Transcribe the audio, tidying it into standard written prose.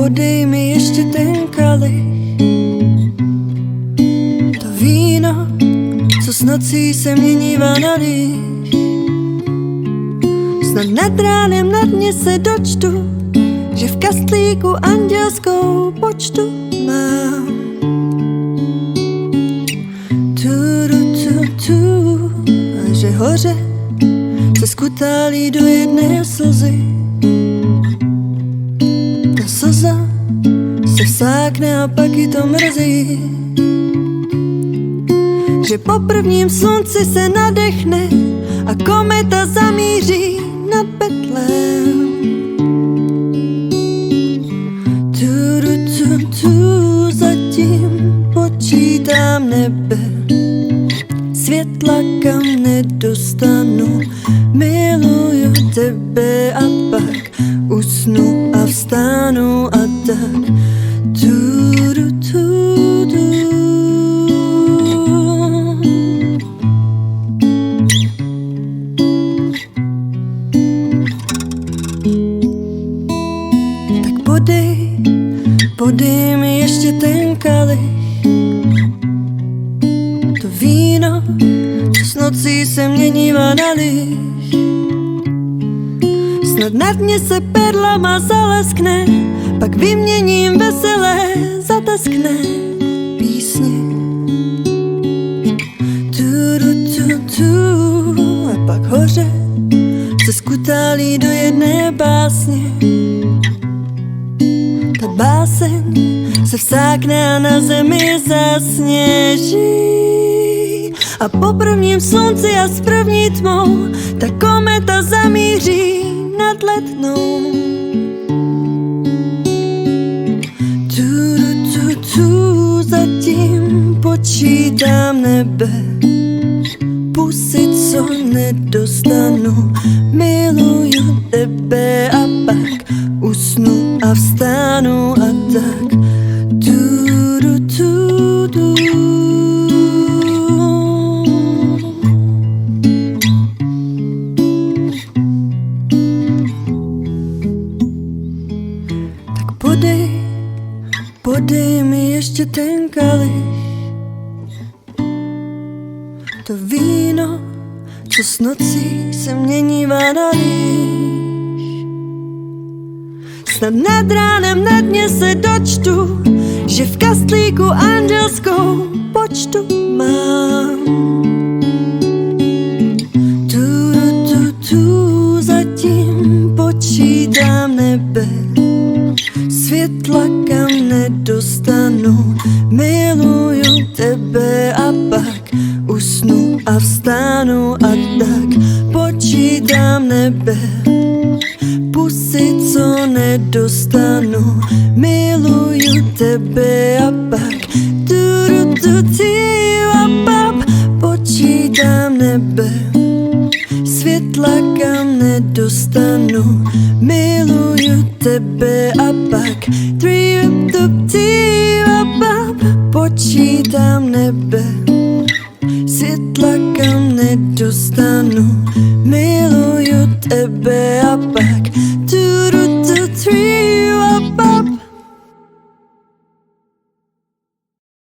podej mi ještě ten kalich, to víno, co s nocí se měnívá na líh. Snad nad ránem na dně se dočtu, že v kastlíku andělskou počtu mám. A že hoře se skutálí do jedné slzy. Ta slza se vsákne a pak ji to mrzí, že po prvním slunci se nadechne a kometa zamíří nad Betlém. Zatím počítám nebe, světla kam nedostanu, miluju tebe a pak usnu a vstanu a tak. Tak podej mi ještě ten kalich, to víno, co s nocí se měnívá na líh. Snad na dně se perlama zaleskne, pak vyměním veselé zateskne písně. A pak hoře se skutálí do jedné básně. Ta báseň se vsákne a na zemi zasněží. A po prvním slunci a s první tmou ta kometa zamíří nad Letnou. Zatím počítám nebe, pusy, co nedostanu, miluju tebe a pak usnu a vstanu a tak. Tak podej mi ještě ten kalich, to víno, co s nocí se měnívá na líh. Snad nad ránem na dně se dočtu, že v kastlíku andělskou počtu mám. Zatím počítám nebe, světla kam nedostanu, miluju tebe a pak usnu a vstanu a tak. Počítám nebe, pusy, co nedostanu, miluju tebe a pak počítám nebe, světla kam nedostanu, miluju tebe a pak počítám nebe, světla kam nedostanu, miluju tebe a pak